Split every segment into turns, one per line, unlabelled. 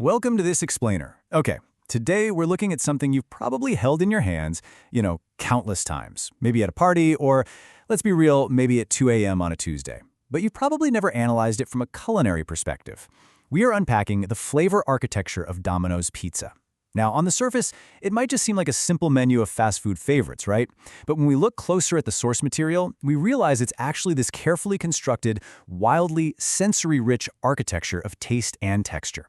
Welcome to this explainer. Okay, today we're looking at something you've probably held in your hands, countless times. Maybe at a party or, let's be real, maybe at 2 a.m. on a Tuesday. But you've probably never analyzed it from a culinary perspective. We are unpacking the flavor architecture of Domino's pizza. Now, on the surface, it might just seem like a simple menu of fast food favorites, right? But when we look closer at the source material, we realize it's actually this carefully constructed, wildly sensory-rich architecture of taste and texture.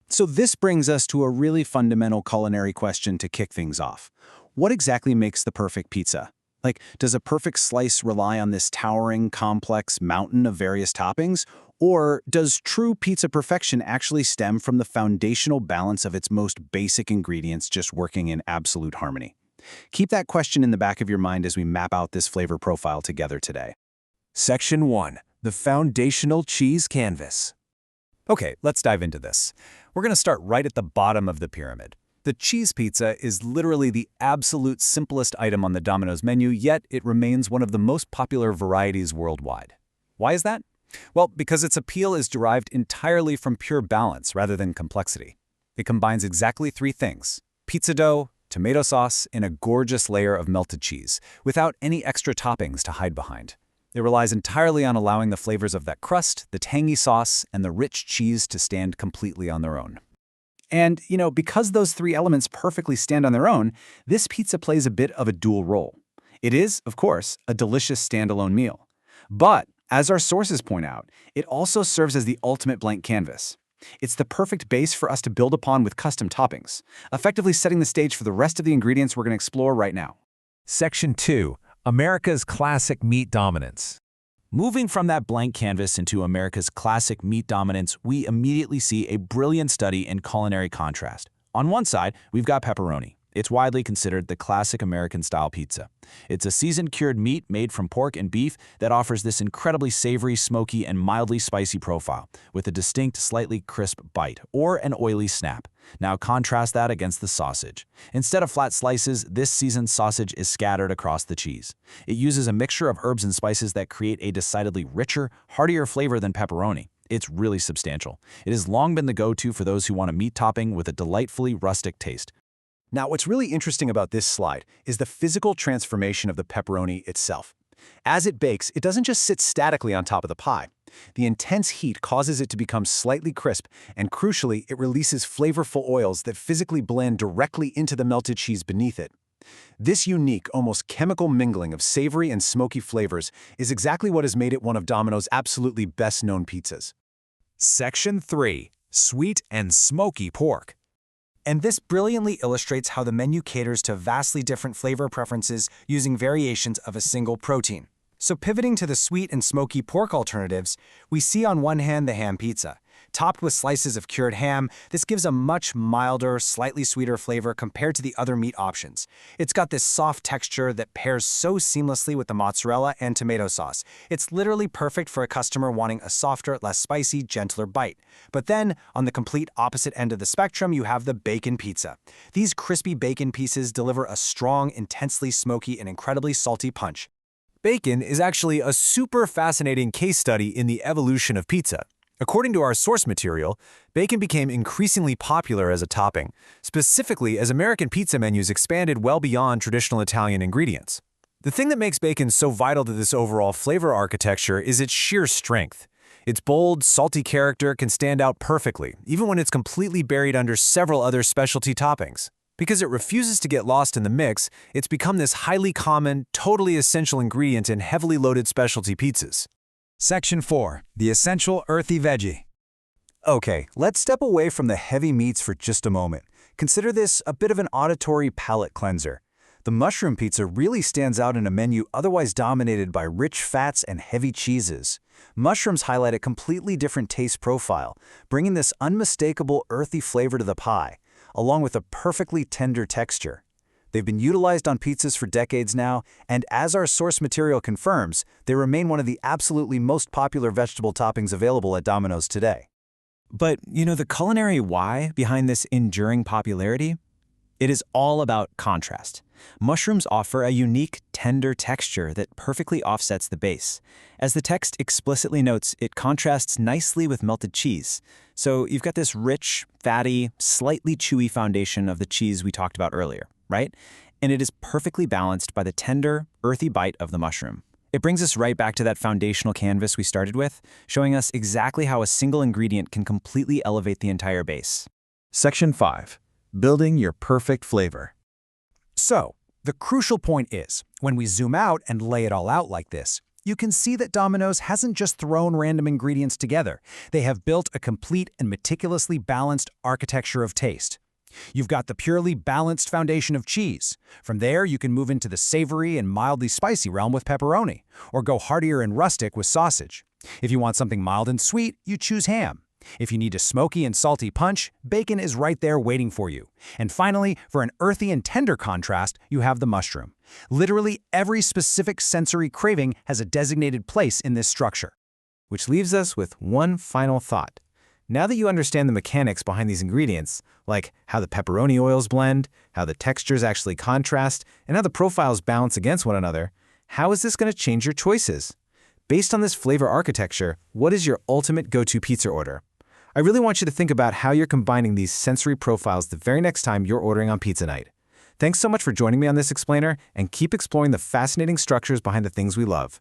So this brings us to a really fundamental culinary question to kick things off. What exactly makes the perfect pizza? Like, does a perfect slice rely on this towering, complex mountain of various toppings? Or does true pizza perfection actually stem from the foundational balance of its most basic ingredients just working in absolute harmony? Keep that question in the back of your mind as we map out this flavor profile together today.
Section 1. The Foundational Cheese Canvas.
Okay, let's dive into this. We're going to start right at the bottom of the pyramid. The cheese pizza is literally the absolute simplest item on the Domino's menu, yet it remains one of the most popular varieties worldwide. Why is that? Well, because its appeal is derived entirely from pure balance rather than complexity. It combines exactly three things: pizza dough, tomato sauce, and a gorgeous layer of melted cheese, without any extra toppings to hide behind. It relies entirely on allowing the flavors of that crust, the tangy sauce, and the rich cheese to stand completely on their own.
And, because those three elements perfectly stand on their own, this pizza plays a bit of a dual role. It is, of course, a delicious standalone meal. But, as our sources point out, it also serves as the ultimate blank canvas. It's the perfect base for us to build upon with custom toppings, effectively setting the stage for the rest of the ingredients we're going to explore right now.
Section 2. America's Classic Meat Dominance.
Moving from that blank canvas into America's classic meat dominance, we immediately see a brilliant study in culinary contrast. On one side, we've got pepperoni. It's widely considered the classic American-style pizza. It's a seasoned cured meat made from pork and beef that offers this incredibly savory, smoky, and mildly spicy profile, with a distinct, slightly crisp bite, or an oily snap. Now contrast that against the sausage. Instead of flat slices, this seasoned sausage is scattered across the cheese. It uses a mixture of herbs and spices that create a decidedly richer, heartier flavor than pepperoni. It's really substantial. It has long been the go-to for those who want a meat topping with a delightfully rustic taste.
Now, what's really interesting about this slide is the physical transformation of the pepperoni itself. As it bakes, it doesn't just sit statically on top of the pie. The intense heat causes it to become slightly crisp, and crucially, it releases flavorful oils that physically blend directly into the melted cheese beneath it. This unique, almost chemical mingling of savory and smoky flavors is exactly what has made it one of Domino's absolutely best-known pizzas.
Section 3. Sweet and Smoky Pork.
And this brilliantly illustrates how the menu caters to vastly different flavor preferences using variations of a single protein. So pivoting to the sweet and smoky pork alternatives, we see on one hand the ham pizza. Topped with slices of cured ham, this gives a much milder, slightly sweeter flavor compared to the other meat options. It's got this soft texture that pairs so seamlessly with the mozzarella and tomato sauce. It's literally perfect for a customer wanting a softer, less spicy, gentler bite. But then, on the complete opposite end of the spectrum, you have the bacon pizza. These crispy bacon pieces deliver a strong, intensely smoky, and incredibly salty punch.
Bacon is actually a super fascinating case study in the evolution of pizza. According to our source material, bacon became increasingly popular as a topping, specifically as American pizza menus expanded well beyond traditional Italian ingredients. The thing that makes bacon so vital to this overall flavor architecture is its sheer strength. Its bold, salty character can stand out perfectly, even when it's completely buried under several other specialty toppings. Because it refuses to get lost in the mix, it's become this highly common, totally essential ingredient in heavily loaded specialty pizzas.
Section 4. The Essential Earthy Veggie.
Okay, let's step away from the heavy meats for just a moment. Consider this a bit of an auditory palate cleanser. The mushroom pizza really stands out in a menu otherwise dominated by rich fats and heavy cheeses. Mushrooms highlight a completely different taste profile, bringing this unmistakable earthy flavor to the pie, along with a perfectly tender texture. They've been utilized on pizzas for decades now, and as our source material confirms, they remain one of the absolutely most popular vegetable toppings available at Domino's today.
But, the culinary why behind this enduring popularity? It is all about contrast.
Mushrooms offer a unique, tender texture that perfectly offsets the base. As the text explicitly notes, it contrasts nicely with melted cheese. So you've got this rich, fatty, slightly chewy foundation of the cheese we talked about earlier, right? And it is perfectly balanced by the tender, earthy bite of the mushroom. It brings us right back to that foundational canvas we started with, showing us exactly how a single ingredient can completely elevate the entire base.
Section 5. Building your perfect flavor.
So, the crucial point is, when we zoom out and lay it all out like this, you can see that Domino's hasn't just thrown random ingredients together. They have built a complete and meticulously balanced architecture of taste. You've got the purely balanced foundation of cheese. From there, you can move into the savory and mildly spicy realm with pepperoni, or go heartier and rustic with sausage. If you want something mild and sweet, you choose ham. If you need a smoky and salty punch, bacon is right there waiting for you. And finally, for an earthy and tender contrast, you have the mushroom. Literally every specific sensory craving has a designated place in this structure.
Which leaves us with one final thought. Now that you understand the mechanics behind these ingredients, like how the pepperoni oils blend, how the textures actually contrast, and how the profiles balance against one another, how is this going to change your choices? Based on this flavor architecture, what is your ultimate go-to pizza order? I really want you to think about how you're combining these sensory profiles the very next time you're ordering on pizza night. Thanks so much for joining me on this explainer, and keep exploring the fascinating structures behind the things we love.